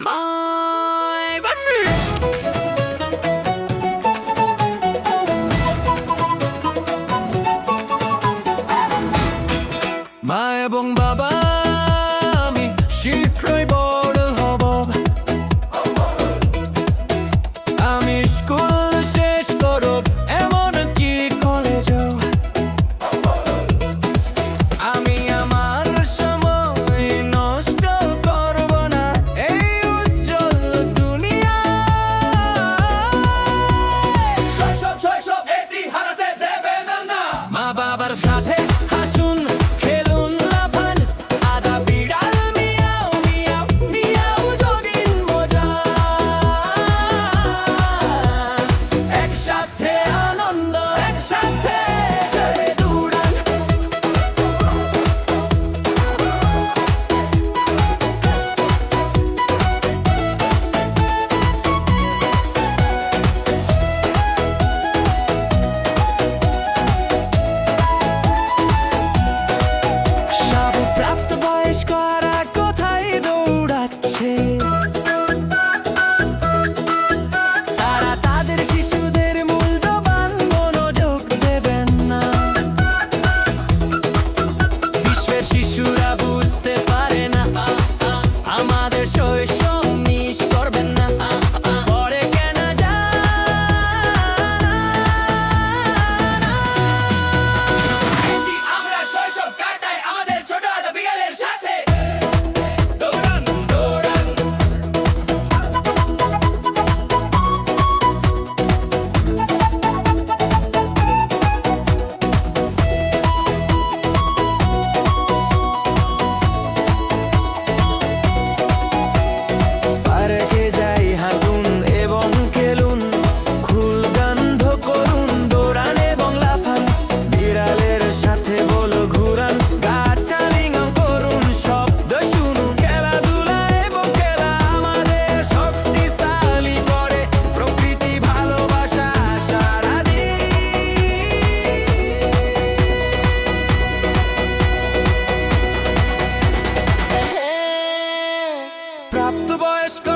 My মা এবং বাবা আমি শীঘ্রই বড় হব। আমি স্কুল শেষ করব, এমনকি কলেজেও। আমি আমার সময় নষ্ট করব না এই উজ্জ্বল দুনিয়ায়। শৈশব এটি হারাতে দেবেন না। মা বাবার সাথে হাসুন, খেলুন, লাফান, আদা বিড়াল মিয়াও মিয়াও মিয়াও যোগিন মজা। একসাথে আনন্দ, একসাথে দৌড়ান। সব প্রাপ্তবয়স্করা কোথায় দৌড়াচ্ছে? তারা তাদের শিশুদের মূল্যবান মনোযোগ দেবেন না। বিশ্বের শিশুরা বুঝতে পারে না আমাদের শৈশব মিস করবেন না। পরে কেন আমরা শৈশব কাটাই আমাদের ছোট আদা বিড়ালের সাথে। দৌড়ান দৌড়ান। পার্কে যাই, হাঁটুন এবং খেলুন, খুল বন্ধ করুন, দৌড়ান এবং লাফান। বিড়ালের সাথে বলো ঘুরান, গাছালিঙ্গন করুন, শব্দ শুনুন। খেলাধুলা এবং খেলা আমাদের শক্তিশালী করে। প্রকৃতি ভালোবাসা সারাদিন। প্রাপ্তবয়স্ক